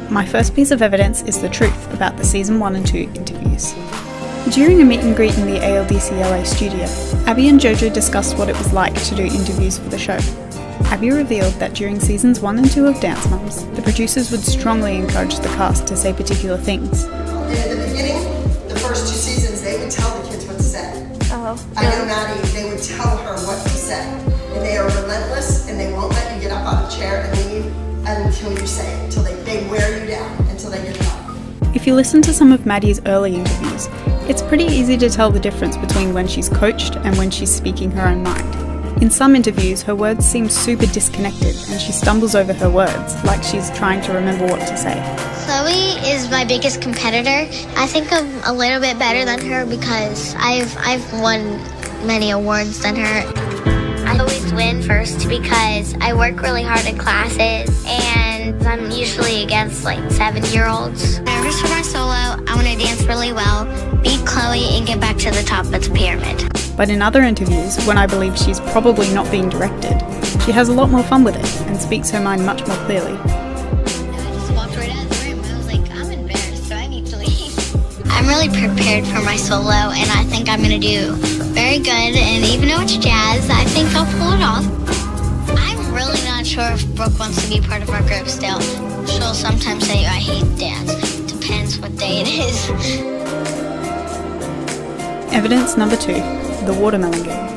My first piece of evidence is the truth about the Season 1 and 2 interviews. During a meet and greet in the ALDCLA studio, Abby and Jojo discussed what it was like to do interviews for the show. Abby revealed that during Seasons 1 and 2 of Dance Moms, the producers would strongly encourage the cast to say particular things. And in the beginning, the first 2 seasons, they would tell the kids what to say. I know Maddie, they would tell her what to say. And they are relentless, and they won't let you get up out of the chair and leave until you say it, until they wear you down, until they get it up. If you listen to some of Maddie's early interviews, it's pretty easy to tell the difference between when she's coached and when she's speaking her own mind. In some interviews, her words seem super disconnected and she stumbles over her words, like she's trying to remember what to say. Chloe is my biggest competitor. I think I'm a little bit better than her because I've won many awards than her. I always win first because I work really hard in classes and I'm usually against like 7-year-olds. Nervous for my solo, I want to dance really well, beat Chloe and get back to the top of the pyramid. But in other interviews, when I believe she's probably not being directed, she has a lot more fun with it and speaks her mind much more clearly. I just walked right out of the room. I was like, I'm embarrassed, so I need to leave. I'm really prepared for my solo, and I think I'm going to do very good. And even though it's jazz, I think I'll pull it off. I'm really not sure if Brooke wants to be part of our group still. She'll sometimes say, I hate dance. Depends what day it is. Evidence number 2, the watermelon game.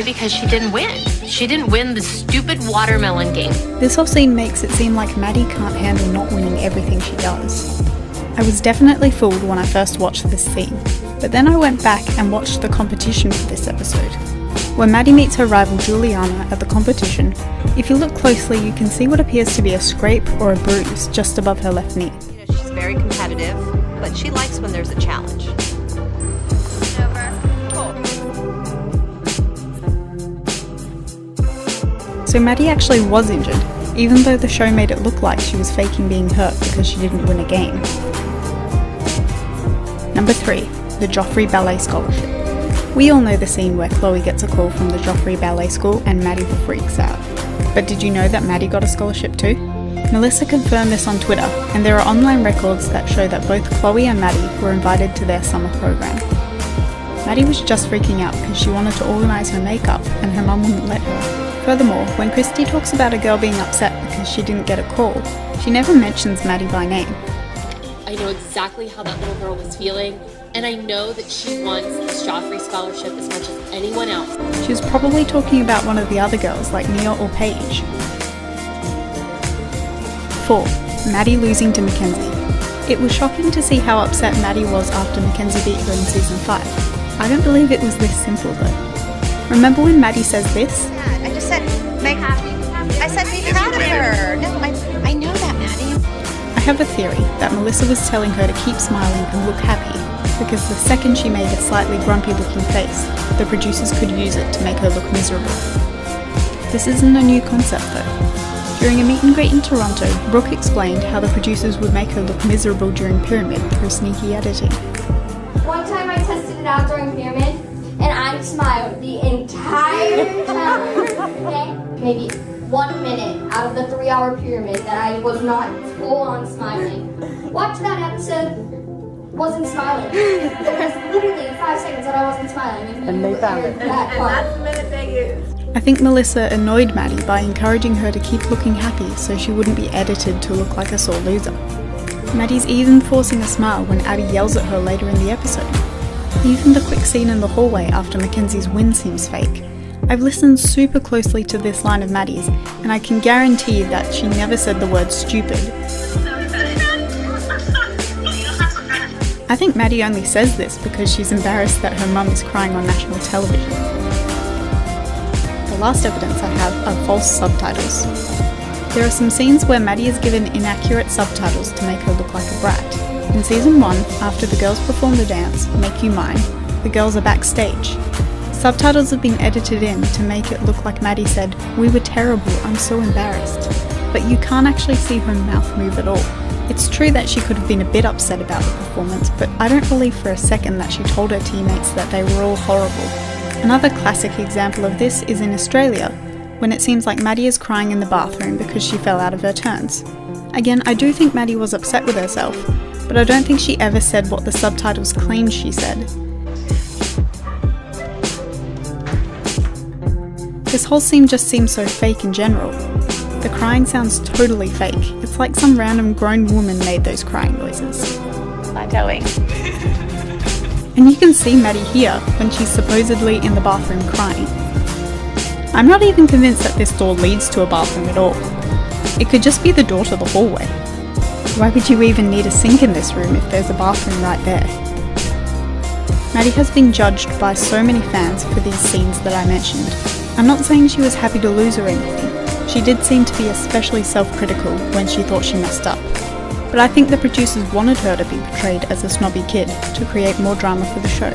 Because she didn't win. She didn't win the stupid watermelon game. This whole scene makes it seem like Maddie can't handle not winning everything she does. I was definitely fooled when I first watched this scene, but then I went back and watched the competition for this episode. When Maddie meets her rival Juliana at the competition, if you look closely you can see what appears to be a scrape or a bruise just above her left knee. She's very competitive, but she likes when there's a challenge. So Maddie actually was injured, even though the show made it look like she was faking being hurt because she didn't win a game. Number 3, the Joffrey Ballet Scholarship. We all know the scene where Chloe gets a call from the Joffrey Ballet School and Maddie freaks out. But did you know that Maddie got a scholarship too? Melissa confirmed this on Twitter, and there are online records that show that both Chloe and Maddie were invited to their summer program. Maddie was just freaking out because she wanted to organise her makeup and her mum wouldn't let her. Furthermore, when Christy talks about a girl being upset because she didn't get a call, she never mentions Maddie by name. I know exactly how that little girl was feeling, and I know that she wants this Joffrey scholarship as much as anyone else. She was probably talking about one of the other girls like Nia or Paige. 4. Maddie losing to Mackenzie. It was shocking to see how upset Maddie was after Mackenzie beat her in Season 5. I don't believe it was this simple though. Remember when Maddie says this? I just said, make happy. I said, be proud of her. No, I know that, Maddie. I have a theory that Melissa was telling her to keep smiling and look happy because the second she made a slightly grumpy looking face, the producers could use it to make her look miserable. This isn't a new concept though. During a meet and greet in Toronto, Brooke explained how the producers would make her look miserable during Pyramid through sneaky editing. One time I tested it out during Pyramid, and I smiled the entire time, okay? Maybe 1 minute out of the 3-hour pyramid that I was not full on smiling. Watch that episode, wasn't smiling. There was literally 5 seconds that I wasn't smiling. And they found it. And that's the minute they used. I think Melissa annoyed Maddie by encouraging her to keep looking happy so she wouldn't be edited to look like a sore loser. Maddie's even forcing a smile when Abby yells at her later in the episode. Even the quick scene in the hallway after Mackenzie's win seems fake. I've listened super closely to this line of Maddie's, and I can guarantee that she never said the word stupid. I think Maddie only says this because she's embarrassed that her mum is crying on national television. The last evidence I have are false subtitles. There are some scenes where Maddie is given inaccurate subtitles to make her look like a brat. In Season 1, after the girls perform the dance, Make You Mine, the girls are backstage. Subtitles have been edited in to make it look like Maddie said, "We were terrible, I'm so embarrassed." But you can't actually see her mouth move at all. It's true that she could have been a bit upset about the performance, but I don't believe for a second that she told her teammates that they were all horrible. Another classic example of this is in Australia, when it seems like Maddie is crying in the bathroom because she fell out of her turns. Again, I do think Maddie was upset with herself, but I don't think she ever said what the subtitles claimed she said. This whole scene just seems so fake in general. The crying sounds totally fake. It's like some random grown woman made those crying noises. I'm going. And you can see Maddie here when she's supposedly in the bathroom crying. I'm not even convinced that this door leads to a bathroom at all. It could just be the door to the hallway. Why would you even need a sink in this room if there's a bathroom right there? Maddie has been judged by so many fans for these scenes that I mentioned. I'm not saying she was happy to lose or anything. She did seem to be especially self-critical when she thought she messed up. But I think the producers wanted her to be portrayed as a snobby kid to create more drama for the show.